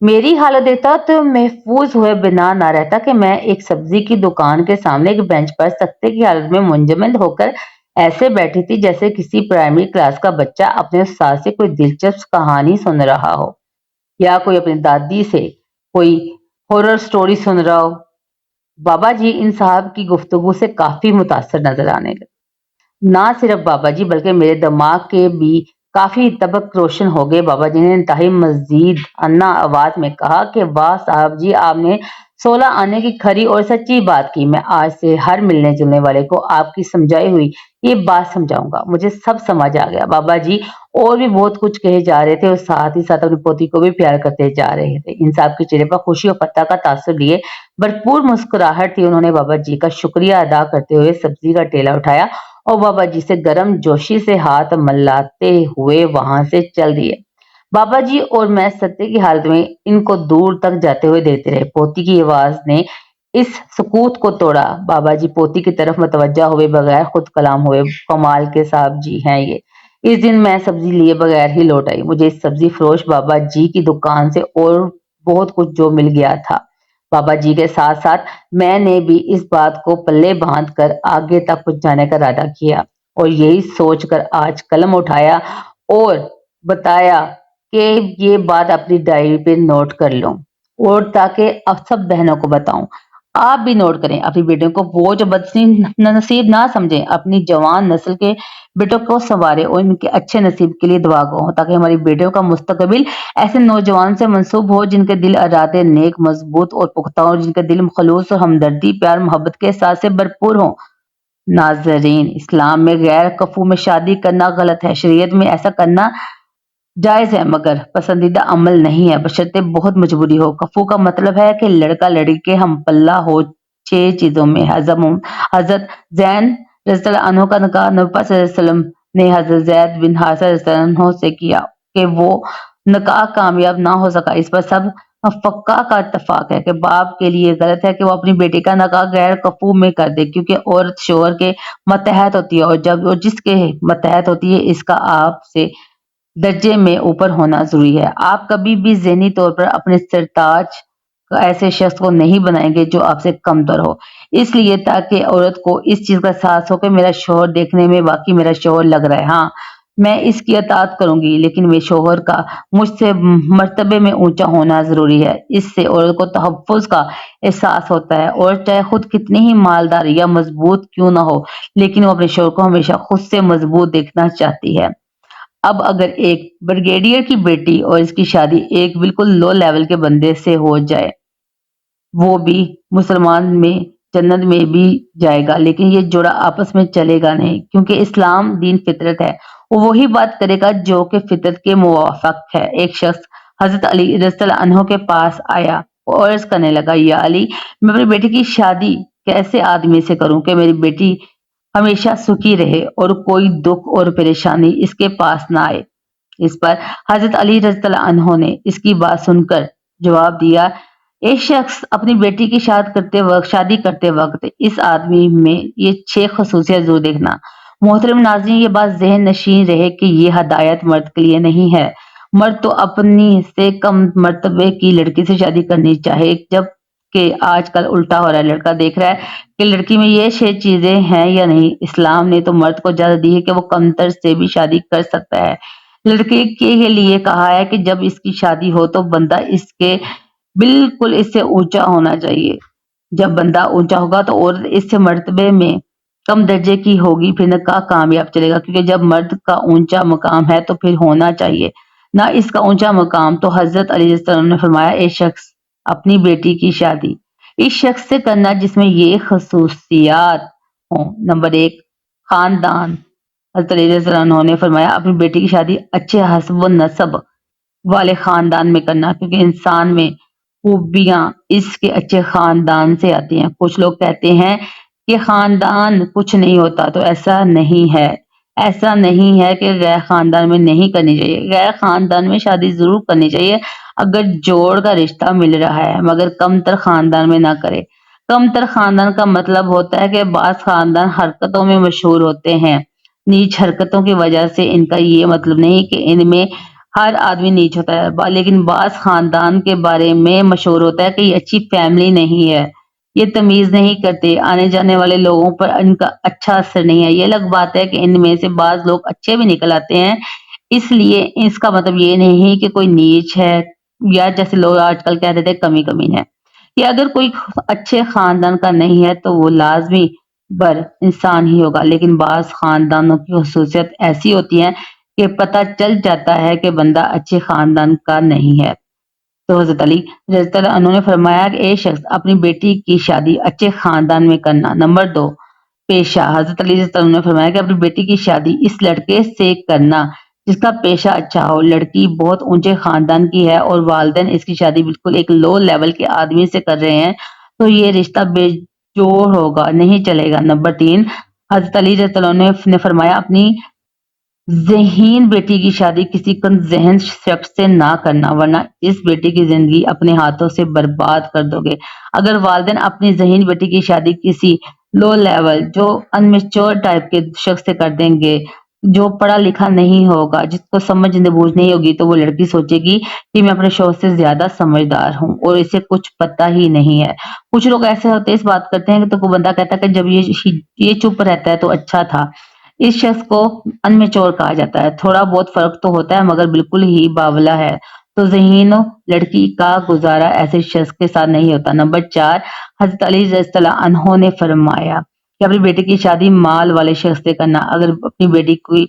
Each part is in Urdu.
میری حالت دیکھتا تو محفوظ ہوئے بنا نہ رہتا کہ میں ایک سبزی کی دکان کے سامنے ایک بینچ پر سکتے کی حالت میں منجمد ہو کر ایسے بیٹھی تھی جیسے کسی پرائمری کلاس کا بچہ اپنے استاد سے کوئی دلچسپ کہانی سن رہا ہو یا کوئی اپنی دادی سے کوئی ہورر سٹوری سن رہا ہو۔ بابا جی ان صاحب کی گفتگو سے کافی متاثر نظر آنے لگے۔ نہ صرف بابا جی بلکہ میرے دماغ کے بھی کافی طبق روشن ہو گئے۔ بابا جی نے انتہائی مزید انا آواز میں کہا کہ واہ صاحب جی، آپ نے 16 آنے کی کھری اور سچی بات کی۔ میں آج سے ہر ملنے جلنے والے کو آپ کی سمجھائی ہوئی یہ بات سمجھاؤں گا۔ مجھے سب سمجھ آ گیا۔ بابا جی اور بھی بہت کچھ کہے جا رہے تھے اور ساتھ ہی ساتھ اپنی پوتی کو بھی پیار کرتے جا رہے تھے۔ ان صاحب کے چہرے پر خوشی اور فتح کا تاثر لیے بھرپور مسکراہٹ تھی۔ انہوں نے بابا جی کا شکریہ ادا کرتے ہوئے سبزی کا ٹیلا اٹھایا اور بابا جی سے گرم جوشی سے ہاتھ ملاتے ہوئے وہاں سے چل دیے۔ بابا جی اور میں ستے کی حالت میں ان کو دور تک جاتے ہوئے دیکھتے رہے۔ پوتی کی آواز نے اس سکوت کو توڑا۔ بابا جی پوتی کی طرف متوجہ ہوئے بغیر خود کلام ہوئے، کمال کے صاحب جی ہیں یہ۔ اس دن میں سبزی لیے بغیر ہی لوٹ آئی۔ مجھے اس سبزی فروش بابا جی کی دکان سے اور بہت کچھ جو مل گیا تھا۔ بابا جی کے ساتھ ساتھ میں نے بھی اس بات کو پلے باندھ کر آگے تک پہنچانے کا ارادہ کیا اور یہی سوچ کر آج قلم اٹھایا اور بتایا کہ یہ بات اپنی ڈائری پہ نوٹ کر لوں اور تاکہ اب سب بہنوں کو بتاؤں۔ آپ بھی نوٹ کریں، اپنی بیٹیوں کو بوجھ نصیب نہ سمجھیں، اپنی جوان نسل کے بیٹوں کو سنواریں اور ان کے اچھے نصیب کے لیے دعا گو تاکہ ہماری بیٹیوں کا مستقبل ایسے نوجوان سے منسوب ہو جن کے دل ارادے نیک، مضبوط اور پختہ ہوں، جن کے دل خلوص اور ہمدردی، پیار، محبت کے احساس سے بھرپور ہوں۔ ناظرین، اسلام میں غیر کفو میں شادی کرنا غلط ہے۔ شریعت میں ایسا کرنا جائز ہے مگر پسندیدہ عمل نہیں ہے بشرطے بہت مجبوری ہو۔ کفو کا مطلب ہے کہ لڑکا لڑکی کے ہم پلہ ہو 6 چیزوں میں۔ حضرت زین رضی اللہ عنہ کا نکاح نبی پاک صلی اللہ علیہ وسلم نے حضرت زید بن حارثہ رضی اللہ عنہ سے کیا کہ وہ نکاح کامیاب نہ ہو سکا۔ اس پر سب فقہا کا اتفاق ہے کہ باپ کے لیے غلط ہے کہ وہ اپنی بیٹی کا نکاح غیر کفو میں کر دے، کیونکہ عورت شوہر کے ماتحت ہوتی ہے اور جب وہ جس کے ماتحت ہوتی ہے اس کا آپ سے درجے میں اوپر ہونا ضروری ہے۔ آپ کبھی بھی ذہنی طور پر اپنے سرتاج ایسے شخص کو نہیں بنائیں گے جو آپ سے کمتر ہو، اس لیے تاکہ عورت کو اس چیز کا احساس ہو کہ میرا شوہر دیکھنے میں واقعی میرا شوہر لگ رہا ہے، ہاں میں اس کی اطاعت کروں گی لیکن میرے شوہر کا مجھ سے مرتبے میں اونچا ہونا ضروری ہے۔ اس سے عورت کو تحفظ کا احساس ہوتا ہے۔ عورت چاہے خود کتنی ہی مالدار یا مضبوط کیوں نہ ہو لیکن وہ اپنے شوہر کو ہمیشہ خود سے مضبوط دیکھنا چاہتی ہے۔ اب اگر ایک بریگیڈیئر کی بیٹی اور اس کی شادی ایک بالکل لو لیول کے بندے سے ہو جائے، وہ بھی مسلمان میں جنت میں بھی جائے گا لیکن یہ جوڑا آپس میں چلے گا نہیں، کیونکہ اسلام دین فطرت ہے، وہ وہی بات کرے گا جو کہ فطرت کے موافق ہے۔ ایک شخص حضرت علی رضی اللہ عنہ کے پاس آیا اور عرض کرنے لگا، یا علی، میں اپنی بیٹی کی شادی کیسے آدمی سے کروں کہ میری بیٹی ہمیشہ سکھی رہے اور کوئی دکھ اور پریشانی اس کے پاس نہ آئے؟ اس پر حضرت علی رضی اللہ عنہ نے اس کی بات سن کر جواب دیا، ایک شخص اپنی بیٹی کی شادی کرتے وقت اس آدمی میں یہ 6 خصوصیات ضرور دیکھنا۔ محترم ناظرین، یہ بات ذہن نشین رہے کہ یہ ہدایت مرد کے لیے نہیں ہے۔ مرد تو اپنی سے کم مرتبے کی لڑکی سے شادی کرنی چاہے، جب کہ آج کل الٹا ہو رہا ہے، لڑکا دیکھ رہا ہے کہ لڑکی میں یہ 6 چیزیں ہیں یا نہیں۔ اسلام نے تو مرد کو اجازت دی ہے کہ وہ کمتر سے بھی شادی کر سکتا ہے۔ لڑکے کے لیے کہا ہے کہ جب اس کی شادی ہو تو بندہ اس کے بالکل اس سے اونچا ہونا چاہیے۔ جب بندہ اونچا ہوگا تو عورت اس سے مرتبے میں کم درجے کی ہوگی، پھر نکاح کامیاب چلے گا، کیونکہ جب مرد کا اونچا مقام ہے تو پھر ہونا چاہیے نہ اس کا اونچا مقام۔ تو حضرت علی رضی اللہ عنہ نے فرمایا، ایک شخص اپنی بیٹی کی شادی اس شخص سے کرنا جس میں یہ خصوصیات ہوں۔ نمبر 1، خاندان۔ حضرت علی رضی اللہ عنہ نے فرمایا، اپنی بیٹی کی شادی اچھے حسب و نسب والے خاندان میں کرنا، کیونکہ انسان میں خوبیاں اس کے اچھے خاندان سے آتی ہیں۔ کچھ لوگ کہتے ہیں کہ خاندان کچھ نہیں ہوتا، تو ایسا نہیں ہے۔ ایسا نہیں ہے کہ غیر خاندان میں نہیں کرنی چاہیے، غیر خاندان میں شادی ضرور کرنی چاہیے اگر جوڑ کا رشتہ مل رہا ہے، مگر کم تر خاندان میں نہ کرے۔ کم تر خاندان کا مطلب ہوتا ہے کہ بعض خاندان حرکتوں میں مشہور ہوتے ہیں، نیچ حرکتوں کی وجہ سے۔ ان کا یہ مطلب نہیں کہ ان میں ہر آدمی نیچ ہوتا ہے، لیکن بعض خاندان کے بارے میں مشہور ہوتا ہے کہ یہ اچھی فیملی نہیں ہے، یہ تمیز نہیں کرتے، آنے جانے والے لوگوں پر ان کا اچھا اثر نہیں ہے۔ یہ الگ بات ہے کہ ان میں سے بعض لوگ اچھے بھی نکل آتے ہیں، اس لیے اس کا مطلب یہ نہیں کہ کوئی نیچ ہے یا جیسے لوگ آج کل کہتے تھے کمی ہے۔ کہ اگر کوئی اچھے خاندان کا نہیں ہے تو وہ لازمی بر انسان ہی ہوگا، لیکن بعض خاندانوں کی خصوصیت ایسی ہوتی ہیں کہ پتہ چل جاتا ہے کہ بندہ اچھے خاندان کا نہیں ہے۔ تو حضرت علی رضی اللہ عنہ نے فرمایا کہ ایک شخص اپنی بیٹی کی شادی اچھے خاندان میں کرنا۔ نمبر 2، پیشہ۔ حضرت علی رضی اللہ عنہ نے فرمایا کہ اپنی بیٹی کی شادی اس لڑکے سے کرنا جس کا پیشہ اچھا ہو۔ لڑکی بہت اونچے خاندان کی ہے اور والدین اس کی شادی بالکل ایک لو لیول کے آدمی سے کر رہے ہیں تو یہ رشتہ بے جوڑ ہوگا، نہیں چلے گا۔ نمبر 3، حضرت علی رضی اللہ عنہ نے فرمایا اپنی ذہین بیٹی کی شادی کسی کم ذہن شخص سے نہ کرنا، ورنہ اس بیٹی کی زندگی اپنے ہاتھوں سے برباد کر دو گے۔ اگر والدین اپنی ذہین بیٹی کی شادی کسی لو لیول جو انمیچور ٹائپ کے شخص سے کر دیں گے، جو پڑھا لکھا نہیں ہوگا، جس کو سمجھ بوجھ نہیں ہوگی، تو وہ لڑکی سوچے گی کہ میں اپنے شوہر سے زیادہ سمجھدار ہوں اور اسے کچھ پتہ ہی نہیں ہے۔ کچھ لوگ ایسے ہوتے ہیں، اس بات کرتے ہیں کہ تو کوئی بندہ کہتا ہے کہ جب یہ چپ رہتا ہے تو اچھا تھا۔ اس شخص کو انمیچور کہا جاتا ہے۔ تھوڑا بہت فرق تو ہوتا ہے مگر بالکل ہی باولا ہے۔ تو ذہین لڑکی کا گزارا ایسے شخص کے ساتھ نہیں ہوتا۔ نمبر 4، حضرت علی رضی اللہ عنہ نے فرمایا کہ اپنی بیٹی کی شادی مال والے شخص سے کرنا۔ اگر اپنی بیٹی کی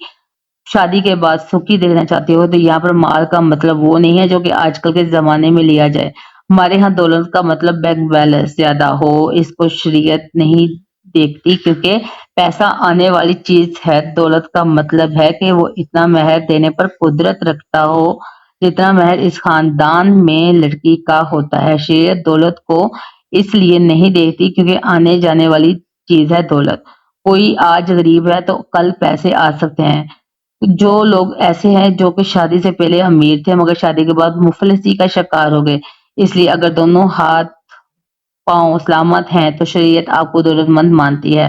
شادی کے بعد سکھی دیکھنا چاہتے ہو تو یہاں پر مال کا مطلب وہ نہیں ہے جو کہ آج کل کے زمانے میں لیا جائے۔ ہمارے ہاں دولت کا مطلب بینک بیلنس زیادہ ہو، اس کو شریعت نہیں دیکھتی کیونکہ پیسہ آنے والی چیز ہے۔ دولت کا مطلب ہے کہ وہ اتنا مہر دینے پر قدرت رکھتا ہو جتنا مہر اس خاندان میں لڑکی کا ہوتا ہے۔ شریعت دولت کو اس لیے نہیں دیکھتی کیونکہ آنے جانے والی چیز ہے دولت۔ کوئی آج غریب ہے تو کل پیسے آ سکتے ہیں۔ جو لوگ ایسے ہیں جو کہ شادی سے پہلے امیر تھے مگر شادی کے بعد مفلسی کا شکار ہو گئے، اس لیے اگر دونوں ہاتھ پاؤں سلامت ہیں تو شریعت آپ کو دولت مند مانتی ہے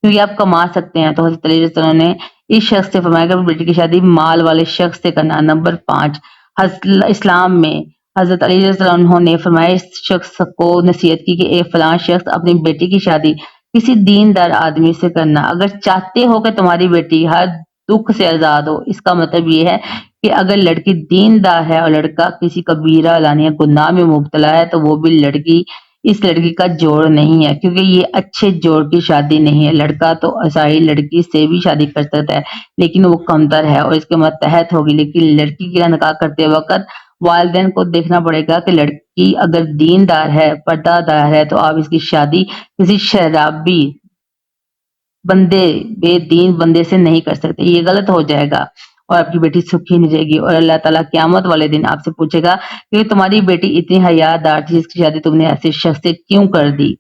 کیونکہ آپ کما سکتے ہیں۔ تو حضرت علی رضی اللہ عنہ نے اس شخص سے فرمایا کہ بیٹی کی شادی مال والے شخص سے کرنا۔ نمبر 5، اسلام میں حضرت علی رضی اللہ عنہ نے فرمایا اس شخص کو نصیحت کی کہ ایک فلاں شخص اپنی بیٹی کی شادی کسی دیندار آدمی سے کرنا۔ اگر چاہتے ہو کہ تمہاری بیٹی ہر دکھ سے آزاد ہو، اس کا مطلب یہ ہے کہ اگر لڑکی دیندار ہے اور لڑکا کسی کبیرہ لانیہ گناہ میں مبتلا ہے تو وہ بھی اس لڑکی کا جوڑ نہیں ہے کیونکہ یہ اچھے جوڑ کی شادی نہیں ہے۔ لڑکا تو عیسائی لڑکی سے بھی شادی کر سکتا ہے لیکن وہ کمتر ہے اور اس کے ماتحت ہوگی، لیکن لڑکی کا نکاح کرتے وقت والدین کو دیکھنا پڑے گا کہ لڑکی اگر دیندار ہے، پردہ دار ہے تو آپ اس کی شادی کسی شرابی بندے، بے دین بندے سے نہیں کر سکتے، یہ غلط ہو جائے گا اور آپ کی بیٹی سکھی نہیں رہے گی اور اللہ تعالیٰ قیامت والے دن آپ سے پوچھے گا کہ تمہاری بیٹی اتنی حیادار تھی، اس کی شادی تم نے ایسے شخص سے کیوں کر دی؟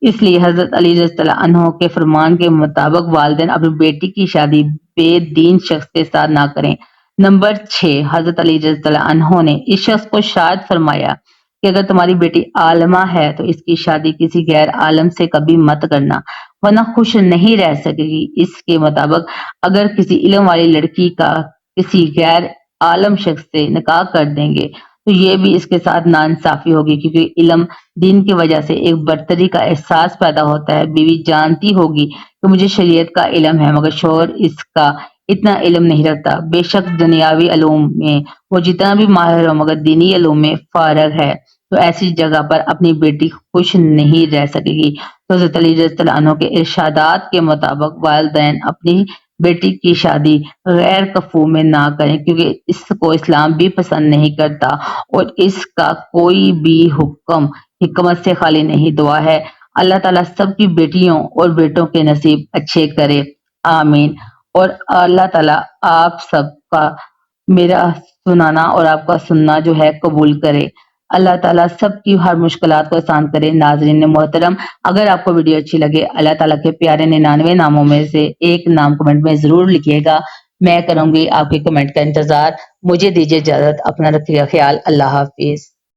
اس لیے حضرت علی رضی اللہ عنہ کے فرمان کے مطابق والدین اپنی بیٹی کی شادی بے دین شخص کے ساتھ نہ کریں۔ نمبر 6، حضرت علی رضی اللہ عنہ نے اس شخص کو شاید فرمایا کہ اگر تمہاری بیٹی عالمہ ہے تو اس کی شادی کسی غیر عالم سے کبھی مت کرنا ورنہ خوش نہیں رہ سکے گی۔ اس کے مطابق اگر کسی علم والی لڑکی کا کسی غیر عالم شخص سے نکاح کر دیں گے تو یہ بھی اس کے ساتھ ناانصافی ہوگی کیونکہ علم دین کی وجہ سے ایک برتری کا احساس پیدا ہوتا ہے۔ بیوی جانتی ہوگی کہ مجھے شریعت کا علم ہے مگر شوہر اس کا اتنا علم نہیں رکھتا، بے شک دنیاوی علوم میں وہ جتنا بھی ماہر ہو مگر دینی علوم میں فارغ ہے تو ایسی جگہ پر اپنی بیٹی خوش نہیں رہ سکے گی۔ تو حضرت علی رضی اللہ عنہ کے ارشادات کے مطابق والدین اپنی بیٹی کی شادی غیر کفو میں نہ کریں کیونکہ اس کو اسلام بھی پسند نہیں کرتا اور اس کا کوئی بھی حکم حکمت سے خالی نہیں۔ دعا ہے اللہ تعالیٰ سب کی بیٹیوں اور بیٹوں کے نصیب اچھے کرے، آمین۔ اور اللہ تعالیٰ آپ سب کا میرا سنانا اور آپ کا سننا جو ہے قبول کرے۔ اللہ تعالیٰ سب کی ہر مشکلات کو آسان کرے۔ ناظرین محترم، اگر آپ کو ویڈیو اچھی لگے اللہ تعالیٰ کے پیارے 99 ناموں میں سے ایک نام کمنٹ میں ضرور لکھیے گا، میں کروں گی آپ کے کمنٹ کا انتظار۔ مجھے دیجیے اجازت، اپنا رکھیے خیال، اللہ حافظ۔